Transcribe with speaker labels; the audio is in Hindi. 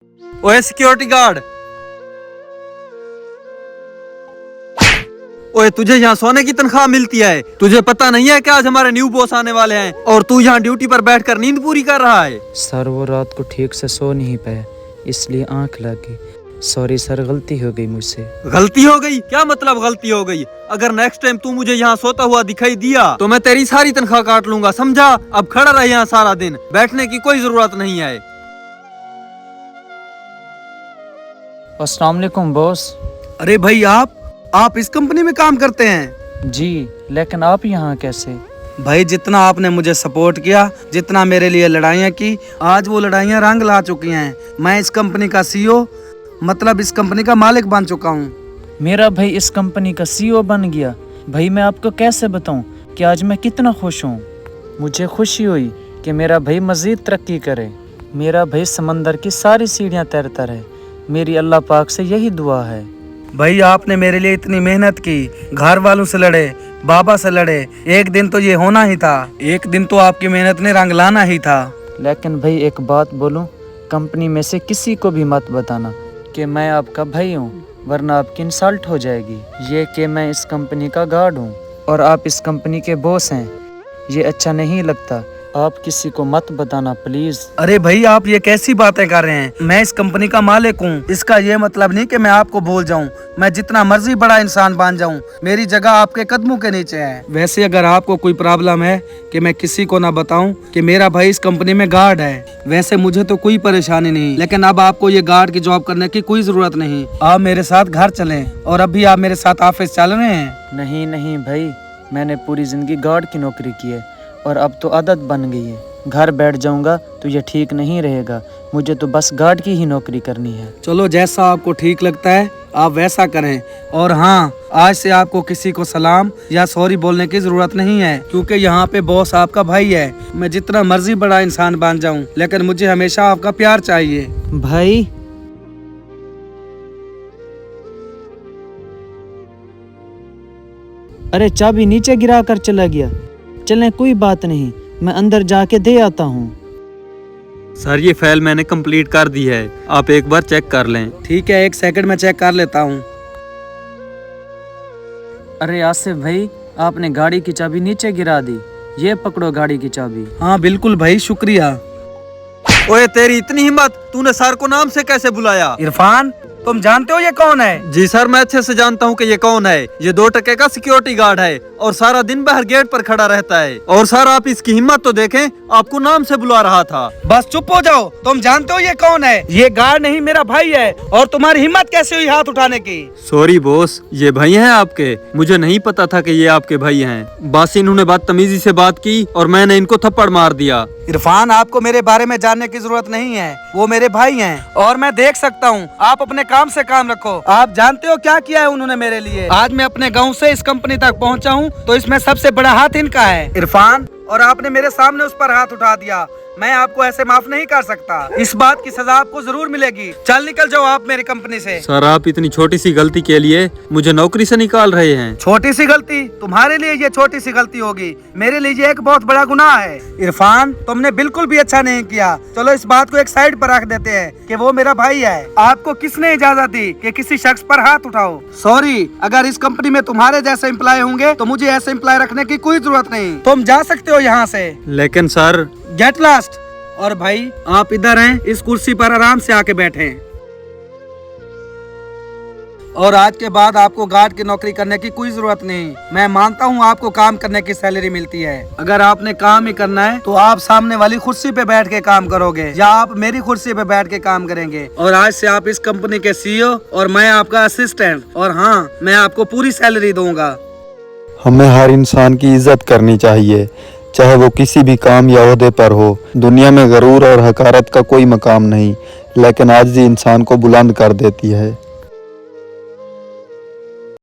Speaker 1: ओए सिक्योरिटी गार्ड, ओए तुझे यहाँ सोने की तनख्वाह मिलती है? तुझे पता नहीं है कि आज हमारे न्यू बॉस आने वाले हैं और तू यहाँ ड्यूटी पर बैठकर नींद पूरी कर रहा है?
Speaker 2: सर वो रात को ठीक से सो नहीं पाया, इसलिए आंख लग गई। सॉरी सर, गलती हो गई मुझसे।
Speaker 1: गलती हो गई? क्या मतलब गलती हो गई? अगर नेक्स्ट टाइम तू मुझे यहाँ सोता हुआ दिखाई दिया तो मैं तेरी सारी तनख्वाह काट लूंगा, समझा? अब खड़ा रह यहाँ सारा दिन, बैठने की कोई जरूरत नहीं है।
Speaker 2: अस्सलाम वालेकुम बॉस।
Speaker 3: अरे भाई आप इस कंपनी में काम करते हैं?
Speaker 2: जी, लेकिन आप यहाँ कैसे?
Speaker 3: भाई जितना आपने मुझे सपोर्ट किया, जितना मेरे लिए लड़ाइयाँ की, आज वो लड़ाइयाँ रंग ला चुकी हैं। मैं इस कंपनी का सीईओ, मतलब इस कंपनी का मालिक बन चुका हूँ।
Speaker 2: मेरा भाई इस कंपनी का सीईओ बन गया। भाई मैं आपको कैसे बताऊँ कि आज मैं कितना खुश हूँ। मुझे खुशी हुई कि मेरा भाई मज़ीद तरक्की करे। मेरा भाई समंदर की सारी सीढ़ियाँ तैरता रहे। मेरी अल्लाह पाक से यही दुआ है।
Speaker 3: भाई आपने मेरे लिए इतनी मेहनत की, घर वालों से लड़े, बाबा से लड़े, एक दिन तो ये होना ही था, एक दिन तो आपकी मेहनत ने रंग लाना ही था।
Speaker 2: लेकिन भाई एक बात बोलूं, कंपनी में से किसी को भी मत बताना कि मैं आपका भाई हूं, वरना आपकी इंसल्ट हो जाएगी। ये कि मैं इस कंपनी का गार्ड हूं और आप इस कंपनी के बॉस हैं, ये अच्छा नहीं लगता। आप किसी को मत बताना प्लीज।
Speaker 3: अरे भाई आप ये कैसी बातें कर रहे हैं? मैं इस कंपनी का मालिक हूँ, इसका ये मतलब नहीं कि मैं आपको भूल जाऊँ। मैं जितना मर्जी बड़ा इंसान बन जाऊँ, मेरी जगह आपके कदमों के नीचे है। वैसे अगर आपको कोई प्रॉब्लम है कि मैं किसी को ना बताऊं कि मेरा भाई इस कंपनी में गार्ड है, वैसे मुझे तो कोई परेशानी नहीं, लेकिन अब आपको ये गार्ड की जॉब करने की कोई जरूरत नहीं। आप मेरे साथ घर चलें। और अभी आप मेरे साथ ऑफिस चल रहे हैं?
Speaker 2: नहीं नहीं भाई, मैंने पूरी जिंदगी गार्ड की नौकरी की है और अब तो आदत बन गई है। घर बैठ जाऊंगा तो ये ठीक नहीं रहेगा। मुझे तो बस गार्ड की ही नौकरी करनी है।
Speaker 3: चलो जैसा आपको ठीक लगता है आप वैसा करें। और हाँ, आज से आपको किसी को सलाम या सॉरी बोलने की जरूरत नहीं है, क्योंकि यहाँ पे बॉस आपका भाई है। मैं जितना मर्जी बड़ा इंसान बन जाऊँ, लेकिन मुझे हमेशा आपका प्यार चाहिए।
Speaker 2: भाई अरे चाबी नीचे गिरा कर चला गया। चलें कोई बात नहीं, मैं अंदर जाके दे आता हूँ।
Speaker 1: सर ये फाइल मैंने कंप्लीट कर दी है, आप एक बार चेक कर लें।
Speaker 3: ठीक है, एक सेकंड में चेक कर लेता हूँ।
Speaker 2: अरे आसिफ भाई, आपने गाड़ी की चाबी नीचे गिरा दी। ये पकड़ो गाड़ी की चाबी।
Speaker 3: हाँ बिल्कुल भाई, शुक्रिया।
Speaker 1: ओए तेरी इतनी हिम्मत, तूने सर को नाम से कैसे बुलाया?
Speaker 3: इरफान, तुम जानते हो ये कौन है?
Speaker 1: जी सर, मैं अच्छे से जानता हूँ कि ये कौन है। ये 2 टके का सिक्योरिटी गार्ड है और सारा दिन बाहर गेट पर खड़ा रहता है। और सर आप इसकी हिम्मत तो देखें, आपको नाम से बुला रहा था।
Speaker 3: बस चुप हो जाओ। तुम जानते हो ये कौन है? ये गार्ड नहीं, मेरा भाई है। और तुम्हारी हिम्मत कैसे हुई हाथ उठाने की?
Speaker 1: सॉरी बॉस, ये भाई हैं आपके? मुझे नहीं पता था कि ये आपके भाई हैं। बस इन्होंने बदतमीजी से बात की और मैंने इनको थप्पड़ मार दिया।
Speaker 3: इरफान, आपको मेरे बारे में जानने की जरूरत नहीं है। वो मेरे भाई हैं और मैं देख सकता हूँ। आप अपने काम से काम रखो। आप जानते हो क्या किया है उन्होंने मेरे लिए? आज मैं अपने गांव से इस कंपनी तक पहुँचा हूँ तो इसमें सबसे बड़ा हाथ इनका है। इरफान, और आपने मेरे सामने उस पर हाथ उठा दिया। मैं आपको ऐसे माफ नहीं कर सकता। इस बात की सजा आपको जरूर मिलेगी। चल निकल जाओ आप मेरी कंपनी से।
Speaker 1: सर आप इतनी छोटी सी गलती के लिए मुझे नौकरी से निकाल रहे हैं?
Speaker 3: छोटी सी गलती? तुम्हारे लिए ये छोटी सी गलती होगी, मेरे लिए ये एक बहुत बड़ा गुनाह है। इरफान, तुमने बिल्कुल भी अच्छा नहीं किया। चलो इस बात को एक साइड पर रख देते हैं कि वो मेरा भाई है। आपको किसने इजाजत दी कि किसी शख्स पर हाथ उठाओ? सॉरी, अगर इस कंपनी में तुम्हारे जैसे एम्प्लॉय होंगे तो मुझे ऐसे एम्प्लॉय रखने की कोई जरूरत नहीं। तुम जा सकते हो यहाँ से।
Speaker 1: लेकिन सर।
Speaker 3: Get lost. और भाई आप इधर हैं, इस कुर्सी पर आराम से आके बैठें। और आज के बाद आपको गार्ड की नौकरी करने की कोई जरूरत नहीं। मैं मानता हूँ आपको काम करने की सैलरी मिलती है। अगर आपने काम ही करना है तो आप सामने वाली कुर्सी पे बैठ के काम करोगे या आप मेरी कुर्सी पे बैठ के काम करेंगे। और आज से आप इस कंपनी के सीईओ और मैं आपका असिस्टेंट। और हाँ, मैं आपको पूरी सैलरी दूंगा।
Speaker 4: हमें हर इंसान की इज्जत करनी चाहिए, चाहे वो किसी भी काम या ओहदे पर हो। दुनिया में गरूर और हकारत का कोई मकाम नहीं, लेकिन आजिज़ी इंसान को बुलंद कर देती है।